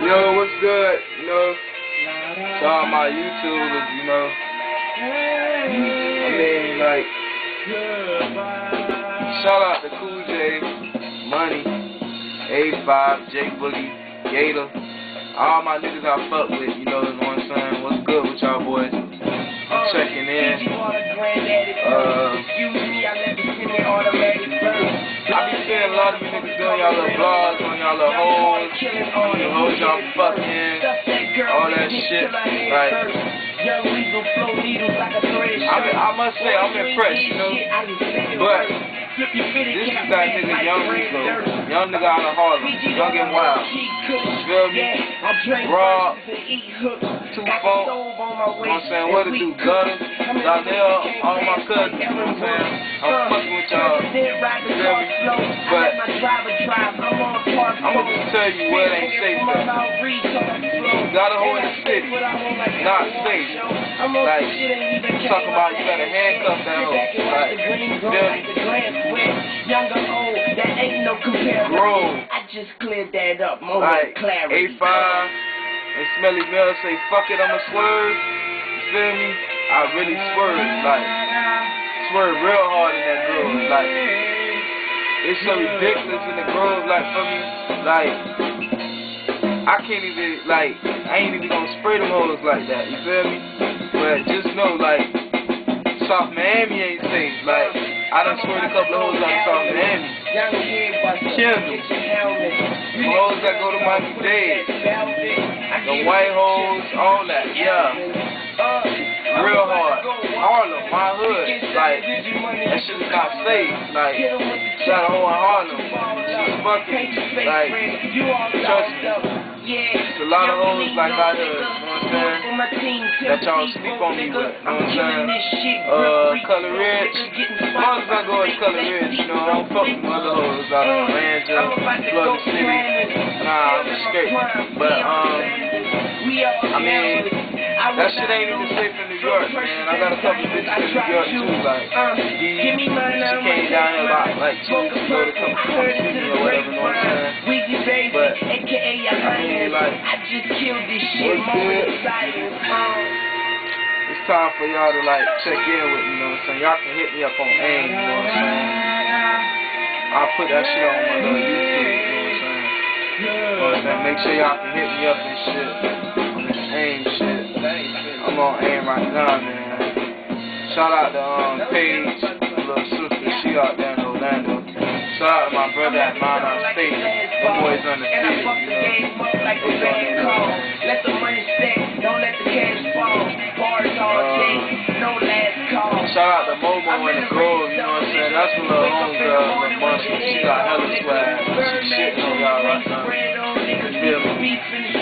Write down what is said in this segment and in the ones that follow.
Yo, what's good? You know, to all my YouTubers, you know. I mean, like, shout out to Cool J, Money, A5, J Boogie, Gator, all my niggas I fuck with, you know what I'm saying? What's good with y'all boys? I'm checking in. I be seeing a lot of you niggas doing y'all little vlogs on y'all little hoes, the hoes y'all fucking, all that shit. Like, I must say, I'm impressed, you know. But this is that nigga Young Rico, young nigga out of Harlem, young and wild. You feel me? Raw, 2 Funk, you know what I'm saying? What to do? Gutters, Donnell, all my cousins, you know what I'm saying? I'm fucking with y'all. You feel me? But I'm gonna just tell you where it ain't safe at. You gotta hold the city, not safe. Like, talking about you gotta handcuff that hoe. Like, you feel me? Grow. I just cleared that up. Like, clarity. A5 and Smelly Mill say, fuck it, I'ma swerve. You feel me? I really swerve. Like, swerve real hard in that groove. Like, it's so ridiculous in the groove. Like, for me, like, I can't even, like, I ain't even gonna spray them hoes like that. You feel me? But just know, like, South Miami ain't safe. Like, I done swerved a couple of hoes out of South Miami. Kendall. The hoes that go to Miami Dade. The white hoes, all that. Yeah. Real hard. Harlem, my hood. Like, that shit is not safe. Like, shot a hoe in Harlem. She's fucking, like, trust me. It's a lot of hoes like out here, you know what I'm saying? That y'all sleep on me with, you know what I'm saying? Color Ridge. As long as I go to Color Ridge, you know, I don't fuck with other hoes out of Ranger, Florida City. Nah, I'm straight. But, I mean, that shit ain't even safe in New York, man. I got a couple bitches in New York too, like, she came down here about, like, 2 weeks ago to come see me or whatever, you know what I'm saying? But, I mean, like, what's good? It's time for y'all to, like, check in with me, you know what I'm saying? Y'all can hit me up on AIM, you know what I'm saying? I'll put that shit on my little YouTube, you know what I'm saying? You know what I'm saying? Make sure y'all can hit me up and shit on this AIM shit. I'm on AIM right now, man. Shout out to Paige, my little sister, she out there in Orlando. Shout out to my brother at Mount State. My boys on the field, you know. Let the money stack, don't let the cash fall. Bars all day, no last call. Shout out to Momo in the Grove, you know what I'm saying? That's my little homegirl, little monster. She got hella swag. She shitting on y'all right now. You feel me?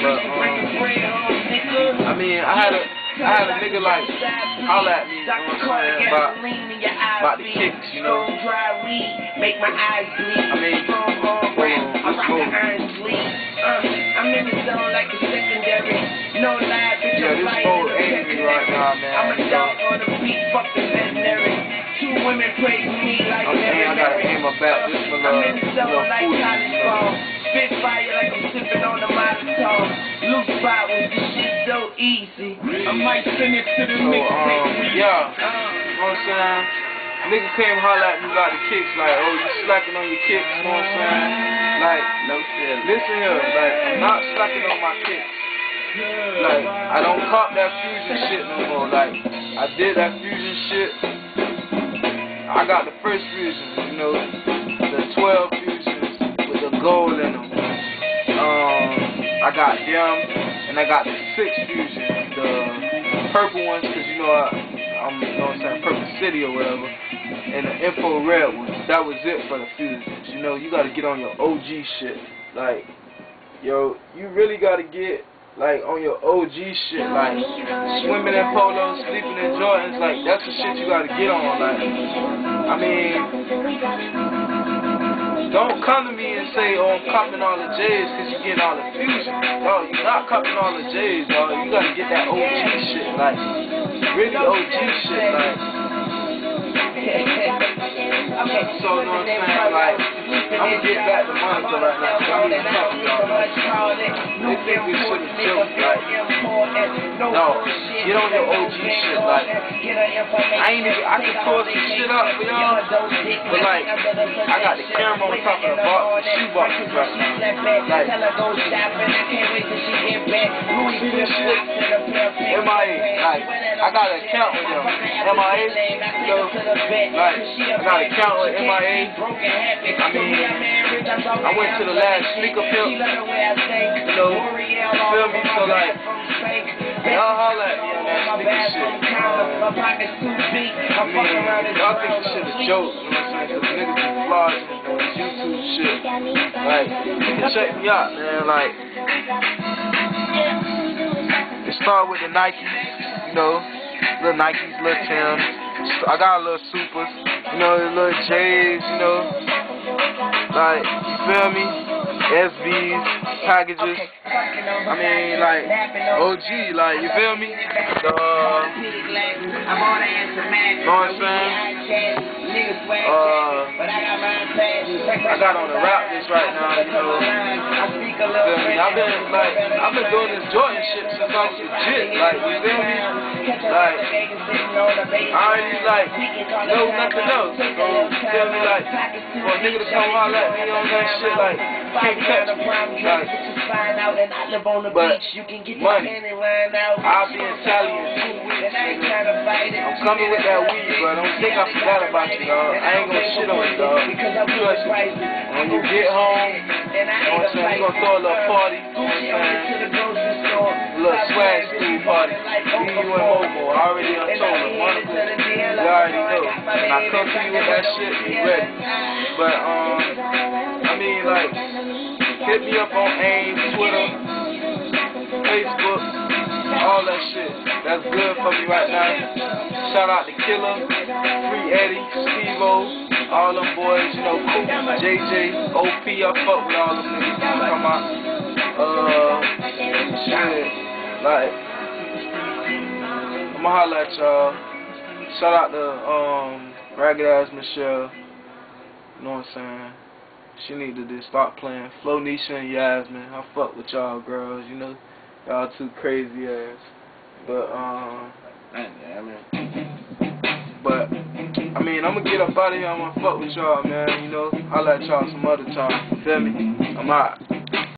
But, I mean, I had a nigga like holla at me, you know what I'm saying, about the kicks, you know. Make my eyes bleed. I mean, let's go. I'm in the zone like a secondary. No lie, bitch, yeah, this phone angry right now, man. I'm a dog on the beat, fuck the veterinary. 2 women praise me like I gotta aim my back. This my little like food, college you know. ball. Spit fire like I'm sipping on the Molotov. Loose bottles, this shit so easy. I might send it to the mixtape. Yeah, you know what I'm saying? Nigga came holler at me about the kicks, like, oh, you slacking on your kicks, you know what I'm saying? Like, no shit. Listen here, like, I'm not slacking on my kicks. Like, I don't cop that fusion shit no more. Like, I did that fusion shit. I got the first fusions, you know, the 12 fusions with the gold in them. I got them, and I got the 6 fusions, the purple ones, because you know I'm, you know what I'm saying, Purple City or whatever, and the infrared ones. That was it for the fusions. You know, you gotta get on your OG shit. Like, yo, you really gotta get, like, on your OG shit, like, swimming in polos, sleeping in Jordans, like, that's the shit you gotta get on, like, I mean, don't come to me and say, oh, I'm copping all the J's because you're getting all the fusion. No, you're not copping all the J's, dog. You gotta get that OG shit, like, really OG shit, like. So, you know what I'm saying? Like, I'm gonna get back to Monica right now. So I'm gonna talk to y'all. They think this shit is joke. Like, no, get on your OG shit. Like, I can pull some shit up for y'all, but like, I got the camera on top of the box, the shoe boxes right now. Like, see this shit? MIA. Like, I got an account with them. MIA. So, like, I got an account with MIA. I mean, I went to the last sneaker pimp. You know, you feel me? So like, y'all holla at me on that sneaker shit. I mean, y'all think this shit is a joke, you know what I'm saying? Cause niggas be flogging on this YouTube shit. Like, you can check me out, man. Like, it start with the Nikes, you know, little Nikes, little Timbs. I got a little Supers, you know, the little J's, you know. Like, you feel me? SVs, packages. I mean, like, OG, like, you feel me? The, know what I'm saying? I got on the rap list right now, you know. Feel me? I've been doing this Jordan shit since I was legit, like, you feel me? Like, I already, like, know nothing else. So, feel me? Like, for a nigga to come holler at me on that shit, like, can't catch me. Like, but money, I'll be in Cali in 2 weeks, nigga. I'm coming with that weed, bro. Don't think I forgot about you, dog. I ain't gonna shit on you, dog. Trust me. When you get home, you know what I'm saying, we gonna throw a little party, you know what I'm saying? A little swag school party. Me, you, and Momo. I already told them. Monica, you already know. When I come to you with that shit, be ready. But, I mean, like, hit me up on AIM, Twitter, Facebook, all that shit. That's good for me right now. Shout out to Killer, Free Eddie, Steve-O, all them boys, you know, Coop, JJ, OP, I fuck with all them niggas. Come out. Shit. Like, I'ma holla at y'all. Shout out to Ragged Ass Michelle. You know what I'm saying? She need to just start playing Flo, Nisha, and Yasmin. I fuck with y'all girls, you know. Y'all too crazy ass. But I mean, I'ma get up out of here. I'ma fuck with y'all, man. You know, holla at y'all some other time. Feel me? I'm out.